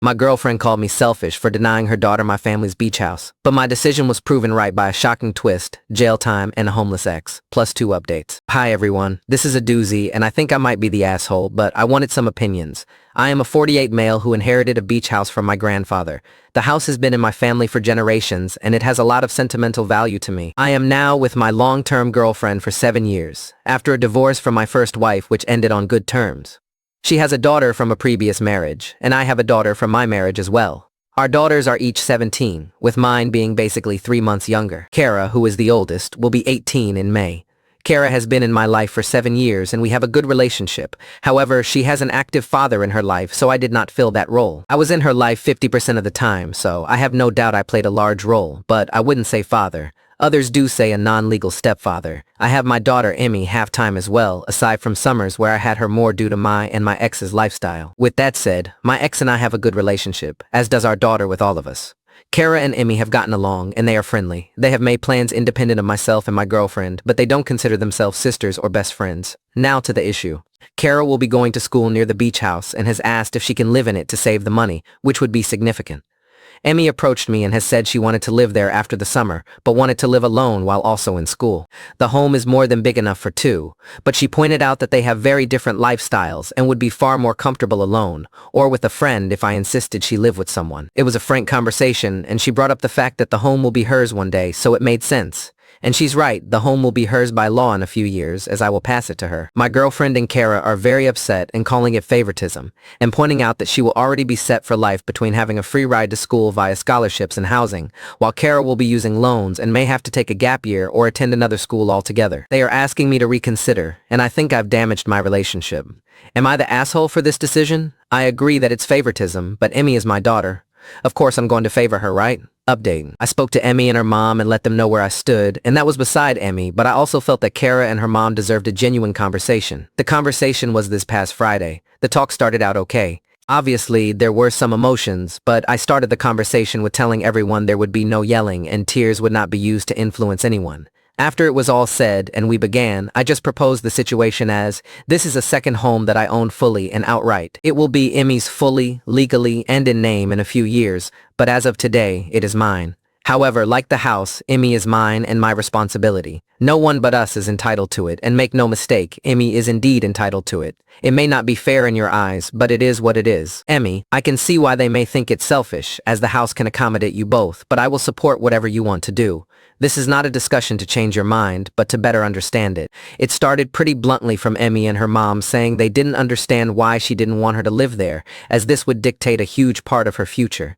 My girlfriend called me selfish for denying her daughter my family's beach house, but my decision was proven right by a shocking twist, jail time, and a homeless ex, plus 2 updates. Hi everyone, this is a doozy, and I think I might be the asshole, but I wanted some opinions. I am a 48 male who inherited a beach house from my grandfather. The house has been in my family for generations, and it has a lot of sentimental value to me. I am now with my long-term girlfriend for 7 years, after a divorce from my first wife which ended on good terms. She has a daughter from a previous marriage, and I have a daughter from my marriage as well. Our daughters are each 17, with mine being basically 3 months younger. Kara, who is the oldest, will be 18 in May. Kara has been in my life for 7 years and we have a good relationship. However, she has an active father in her life, so I did not fill that role. I was in her life 50% of the time, so I have no doubt I played a large role, but I wouldn't say father. Others do say a non-legal stepfather. I have my daughter Emmy half-time as well, aside from summers where I had her more due to my and my ex's lifestyle. With that said, my ex and I have a good relationship, as does our daughter with all of us. Kara and Emmy have gotten along, and they are friendly. They have made plans independent of myself and my girlfriend, but they don't consider themselves sisters or best friends. Now to the issue. Kara will be going to school near the beach house and has asked if she can live in it to save the money, which would be significant. Emmy approached me and has said she wanted to live there after the summer, but wanted to live alone while also in school. The home is more than big enough for 2, but she pointed out that they have very different lifestyles and would be far more comfortable alone, or with a friend if I insisted she live with someone. It was a frank conversation, and she brought up the fact that the home will be hers one day, so it made sense. And she's right, the home will be hers by law in a few years, as I will pass it to her. My girlfriend and Kara are very upset and calling it favoritism, and pointing out that she will already be set for life between having a free ride to school via scholarships and housing, while Kara will be using loans and may have to take a gap year or attend another school altogether. They are asking me to reconsider, and I think I've damaged my relationship. Am I the asshole for this decision? I agree that it's favoritism, but Emmy is my daughter. Of course I'm going to favor her, right? Update. I spoke to Emmy and her mom and let them know where I stood, and that was beside Emmy, but I also felt that Kara and her mom deserved a genuine conversation. The conversation was this past Friday. The talk started out okay. Obviously, there were some emotions, but I started the conversation with telling everyone there would be no yelling and tears would not be used to influence anyone. After it was all said and we began, I just proposed the situation as, this is a second home that I own fully and outright. It will be Emmy's fully, legally, and in name in a few years, but as of today, it is mine. However, like the house, Emmy is mine and my responsibility. No one but us is entitled to it, and make no mistake, Emmy is indeed entitled to it. It may not be fair in your eyes, but it is what it is. Emmy, I can see why they may think it's selfish, as the house can accommodate you both, but I will support whatever you want to do. This is not a discussion to change your mind, but to better understand it. It started pretty bluntly from Emmy and her mom saying they didn't understand why she didn't want her to live there, as this would dictate a huge part of her future.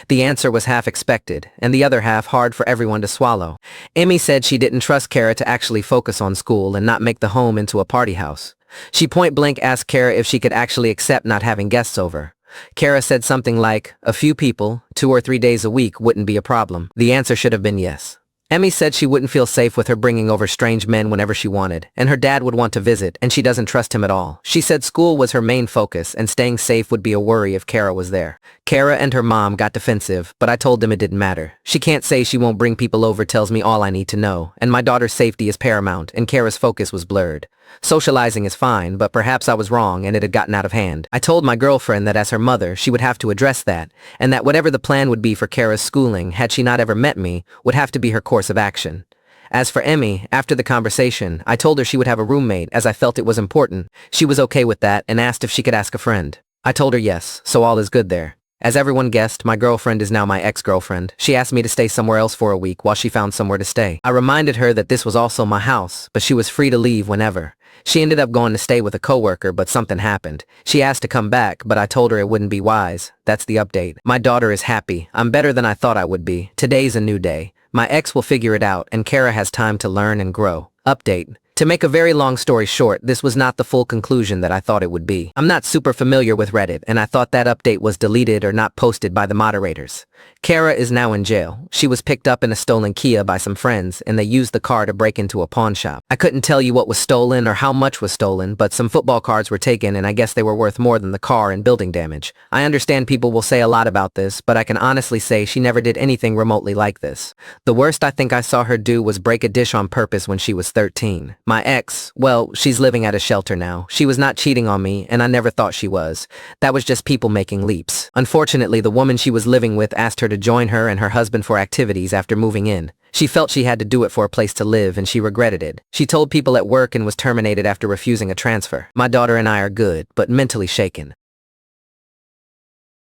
The answer was half expected, and the other half hard for everyone to swallow. Emmy said she didn't trust Kara to actually focus on school and not make the home into a party house. She point-blank asked Kara if she could actually accept not having guests over. Kara said something like, a few people, 2 or 3 days a week wouldn't be a problem. The answer should have been yes. Emmy said she wouldn't feel safe with her bringing over strange men whenever she wanted, and her dad would want to visit, and she doesn't trust him at all. She said school was her main focus, and staying safe would be a worry if Kara was there. Kara and her mom got defensive, but I told them it didn't matter. She can't say she won't bring people over tells me all I need to know, and my daughter's safety is paramount, and Kara's focus was blurred. Socializing is fine, but perhaps I was wrong and it had gotten out of hand. I told my girlfriend that as her mother, she would have to address that, and that whatever the plan would be for Kara's schooling, had she not ever met me, would have to be her course of action. As for Emmy, after the conversation, I told her she would have a roommate as I felt it was important. She was okay with that and asked if she could ask a friend. I told her yes, so all is good there. As everyone guessed, my girlfriend is now my ex-girlfriend. She asked me to stay somewhere else for a week while she found somewhere to stay. I reminded her that this was also my house, but she was free to leave whenever. She ended up going to stay with a coworker, but something happened. She asked to come back, but I told her it wouldn't be wise. That's the update. My daughter is happy. I'm better than I thought I would be. Today's a new day. My ex will figure it out, and Kara has time to learn and grow. Update. To make a very long story short, this was not the full conclusion that I thought it would be. I'm not super familiar with Reddit, and I thought that update was deleted or not posted by the moderators. Kara is now in jail. She was picked up in a stolen Kia by some friends, and they used the car to break into a pawn shop. I couldn't tell you what was stolen or how much was stolen, but some football cards were taken, and I guess they were worth more than the car and building damage. I understand people will say a lot about this, but I can honestly say she never did anything remotely like this. The worst I think I saw her do was break a dish on purpose when she was 13. My ex, well, she's living at a shelter now. She was not cheating on me, and I never thought she was. That was just people making leaps. Unfortunately, the woman she was living with asked her to join her and her husband for activities after moving in. She felt she had to do it for a place to live, and she regretted it. She told people at work and was terminated after refusing a transfer. My daughter and I are good, but mentally shaken.